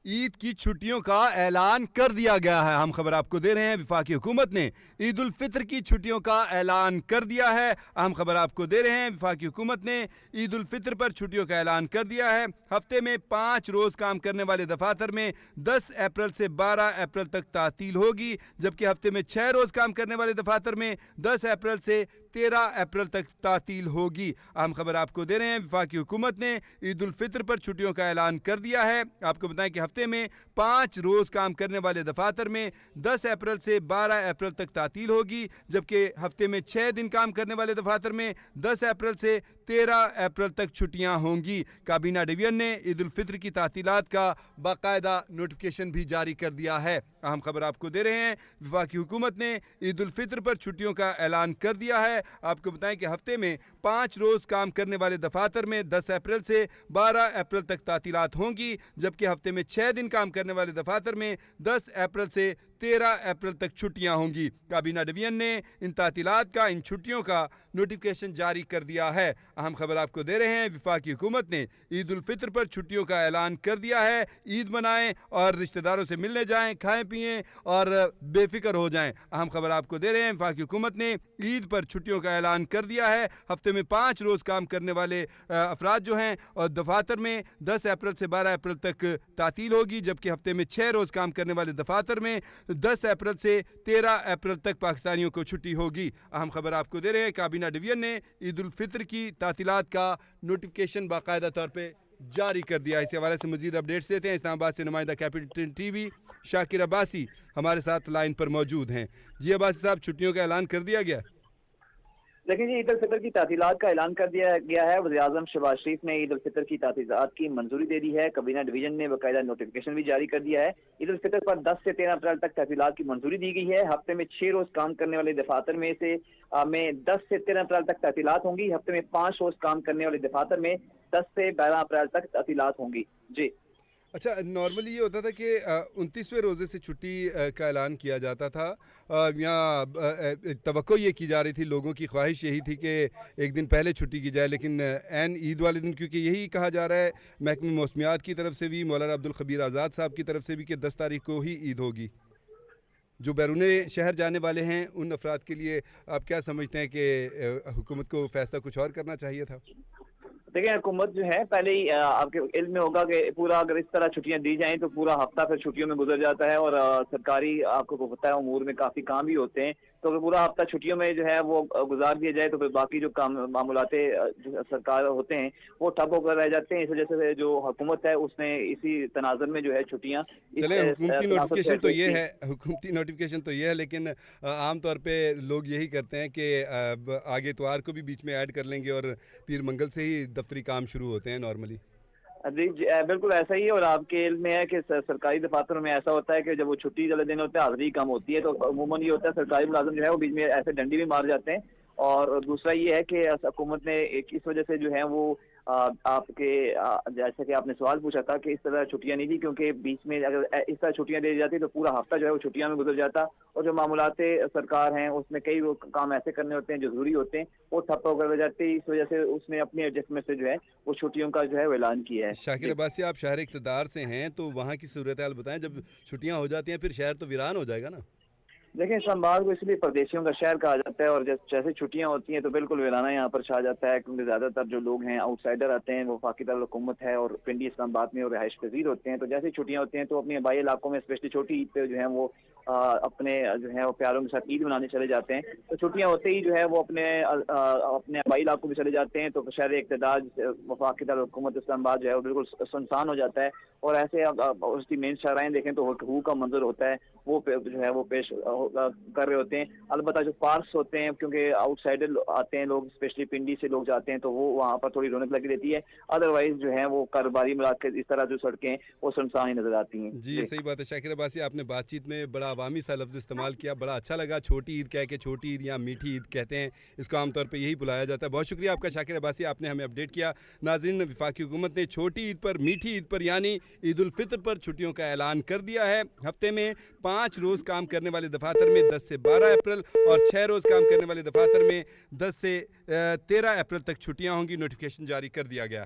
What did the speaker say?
ईद की छुट्टियों का ऐलान कर दिया गया है। हम खबर आपको दे रहे हैं, वफाकी हुकूमत ने ईद उल फितर की छुट्टियों का ऐलान कर दिया है। अहम खबर आपको दे रहे हैं, वफाकी हुकूमत ने ईद उल फितर पर छुट्टियों का ऐलान कर दिया है। हफ्ते में 5 रोज़ काम करने वाले दफातर में 10 अप्रैल से 12 अप्रैल तक तातील होगी, जबकि हफ्ते में 6 रोज़ काम करने वाले दफातर में 10 अप्रैल से 13 अप्रैल तक तातील होगी। अहम खबर आपको दे रहे हैं, वफाकी हुकूमत ने ईद उल फितर पर छुट्टियों का ऐलान कर दिया है। आपको बताएं कि हफ्ते में 5 रोज़ काम करने वाले दफातर में 10 अप्रैल से 12 अप्रैल तक तातील होगी, जबकि हफ्ते में 6 दिन काम करने वाले दफातर में 10 अप्रैल से 13 अप्रैल तक छुट्टियां होंगी। काबीना डिवीजन ने ईद उल फितर की तातीलात का बाकायदा नोटिफिकेशन भी जारी कर दिया है। अहम खबर आपको दे रहे हैं, वफाकी हुकूमत ने ईद उल फितर पर छुट्टियों का ऐलान कर दिया है। आपको बताएं कि हफ्ते में 5 रोज़ काम करने वाले दफातर में 10 अप्रैल से 12 अप्रैल तक तातीलात होंगी, जबकि हफ्ते में 6 दिन काम करने वाले दफातर में 10 अप्रैल से 13 अप्रैल तक छुट्टियां होंगी। काबीना डिवीजन ने इन तातीलात का, इन छुट्टियों का नोटिफिकेशन जारी कर दिया है। अहम खबर आपको दे रहे हैं, वफाकी हुकूमत ने ईद उल फितर पर छुट्टियों का ऐलान कर दिया है। ईद मनाएं और रिश्तेदारों से मिलने जाएं, खाएं पिएं और बेफिक्र हो जाएं। अहम खबर आपको दे रहे हैं, वफाकी हुकूमत ने ईद पर छुट्टियों का ऐलान कर दिया है। हफ्ते में 5 रोज़ काम करने वाले अफराद जो हैं और दफातर में 10 अप्रैल से 12 अप्रैल तक तातील होगी, जबकि हफ्ते में 6 रोज़ काम करने वाले दफातर में 10 अप्रैल से 13 अप्रैल तक पाकिस्तानियों को छुट्टी होगी। अहम खबर आपको दे रहे हैं, काबीना डिवीजन ने ईद उल फितर की तातीलात का नोटिफिकेशन बाकायदा तौर पे जारी कर दिया। इस हवाले से मजीद अपडेट्स देते हैं। इस्लामाबाद से नुमाइंदा कैपिटल टीवी शाकिर अब्बासी हमारे साथ लाइन पर मौजूद हैं। जी अब्बासी साहब, छुट्टियों का ऐलान कर दिया गया? लेकिन जी, ईद उल फितर की तातीलात का ऐलान कर दिया गया है। वज़ीर-ए-आज़म शहबाज शरीफ ने ईद उल फितर की तातीलात की मंजूरी दे दी है। काबीना डिवीजन ने बाकायदा नोटिफिकेशन भी जारी कर दिया है। ईद उल फितर पर 10 से 13 अप्रैल तक तातीलात की मंजूरी दी गई है। हफ्ते में 6 रोज काम करने वाले दफातर में 10 से 13 अप्रैल तक तातीलात होंगी। हफ्ते में 5 रोज काम करने वाले दफातर में 10 से 12 अप्रैल तक तातीलात होंगी। जी अच्छा, नॉर्मली ये होता था कि 29वें रोज़े से छुट्टी का ऐलान किया जाता था, या तवक्को ये की जा रही थी, लोगों की ख्वाहिश यही थी कि एक दिन पहले छुट्टी की जाए, लेकिन ऐन ईद वाले दिन, क्योंकि यही कहा जा रहा है महकमे मौसमियात की तरफ से भी, मौलाना अब्दुल खबीर आज़ाद साहब की तरफ से भी, कि 10 तारीख को ही ईद होगी। जो बैरून शहर जाने वाले हैं उन अफराद के लिए आप क्या समझते हैं कि हुकूमत को फ़ैसला कुछ और करना चाहिए था? देखिए, हुकूमत जो है पहले ही आपके इल्म में होगा कि पूरा अगर इस तरह छुट्टियां दी जाएं तो पूरा हफ्ता फिर छुट्टियों में गुजर जाता है और सरकारी आपको पता है उमूर में काफ़ी काम भी होते हैं। तो अगर पूरा हफ्ता छुट्टियों में जो है वो गुजार दिया जाए तो फिर बाकी जो काम मामूलाते जो सरकार होते हैं वो ठप होकर रह जाते हैं। इस वजह से जो हुकूमत है उसने इसी तनाज़ुर में जो है छुट्टियाँ चले, हुकूमती नोटिफिकेशन तो ये है, हुकूमती नोटिफिकेशन तो ये है, लेकिन आम तौर पे लोग यही करते हैं कि आगे इतवार को भी बीच में ऐड कर लेंगे और पीर मंगल से ही दफ्तरी काम शुरू होते हैं नॉर्मली। जी बिल्कुल ऐसा ही है। और आपके इल्म में है कि सरकारी दफातरों में ऐसा होता है कि जब वो छुट्टी वाले दिन होते हैं हाजिरी कम होती है, तो अमूमन ये होता है सरकारी मुलाजिम जो है वो बीच में ऐसे डंडी भी मार जाते हैं। और दूसरा ये है कि हुकूमत ने इस वजह से जो है वो आपके जैसे कि आपने सवाल पूछा था कि इस तरह छुट्टियां नहीं दी, क्योंकि बीच में अगर इस तरह छुट्टियां दे दी जाती तो पूरा हफ्ता जो है वो छुट्टियां में गुजर जाता और जो मामूलाते सरकार हैं उसमें कई वो काम ऐसे करने होते हैं जो जरूरी होते हैं वो ठप्प होकर रह जाते हैं। इस वजह से उसने अपनी एडजस्टमेंट से जो है वो छुट्टियों का जो है वो ऐलान किया है। शाकिर अब्बासी, आप शहर इक़्तिदार से हैं, तो वहाँ की सूरत हाल बताएं। जब छुट्टियाँ हो जाती हैं फिर शहर तो वीरान हो जाएगा ना? देखिए, इस्लामाबाद को इसलिए परदेशियों का शहर कहा जाता है और जैसे छुट्टियां होती हैं तो बिल्कुल वीराना यहाँ पर छा जाता है, क्योंकि ज़्यादातर जो लोग हैं आउटसाइडर आते हैं, वो वफाकी दारुल हुकूमत है और पिंडी इस्लामाबाद में और रिहाइश पजीर होते हैं। तो जैसे छुट्टियां होती हैं तो अपने आबाई इलाकों में स्पेशली छोटी ईद पे जो है वो अपने जो है वो प्यारों के साथ ईद मनाने चले जाते हैं। तो छुट्टियां होते ही जो है वो अपने आबाई इलाकों में चले जाते हैं, तो शहर इक़्तिदार वफाकी दारुल हुकूमत इस्लामाबाद जो है वो बिल्कुल सुनसान हो जाता है। और ऐसे उसकी मेन शाहराएं देखें तो हू का मंजर होता है, वो जो है वो पेश कर रहे होते हैं। अलबत्ता जो पार्क्स होते हैं, क्योंकि आउटसाइडर आते हैं लोग, स्पेशली पिंडी से लोग जाते हैं, तो वो वहाँ पर थोड़ी रौनक लगी रहती है। अदरवाइज जो है वो कारोबारी इलाके इस तरह जो सड़कें वो सुनसान ही नजर आती हैं। जी, सही बात है। शाकिर अब्बासी, आपने बातचीत में बड़ा अवामी सा लफ्ज़ इस्तेमाल किया, बड़ा अच्छा लगा। छोटी ईद कह के, छोटी ईद या मीठी ईद कहते हैं, इसको आमतौर पर यही बुलाया जाता है। बहुत शुक्रिया आपका शाकिर अब्बासी, आपने हमें अपडेट किया। नाज़रीन, वफाकी हुकूमत ने छोटी ईद पर, मीठी ईद पर यानी ईद उल फितर पर छुट्टियों का ऐलान कर दिया है। हफ्ते में 5 रोज़ काम करने वाले दफातर में 10 से 12 अप्रैल और 6 रोज़ काम करने वाले दफातर में 10 से 13 अप्रैल तक छुट्टियां होंगी। नोटिफिकेशन जारी कर दिया गया है।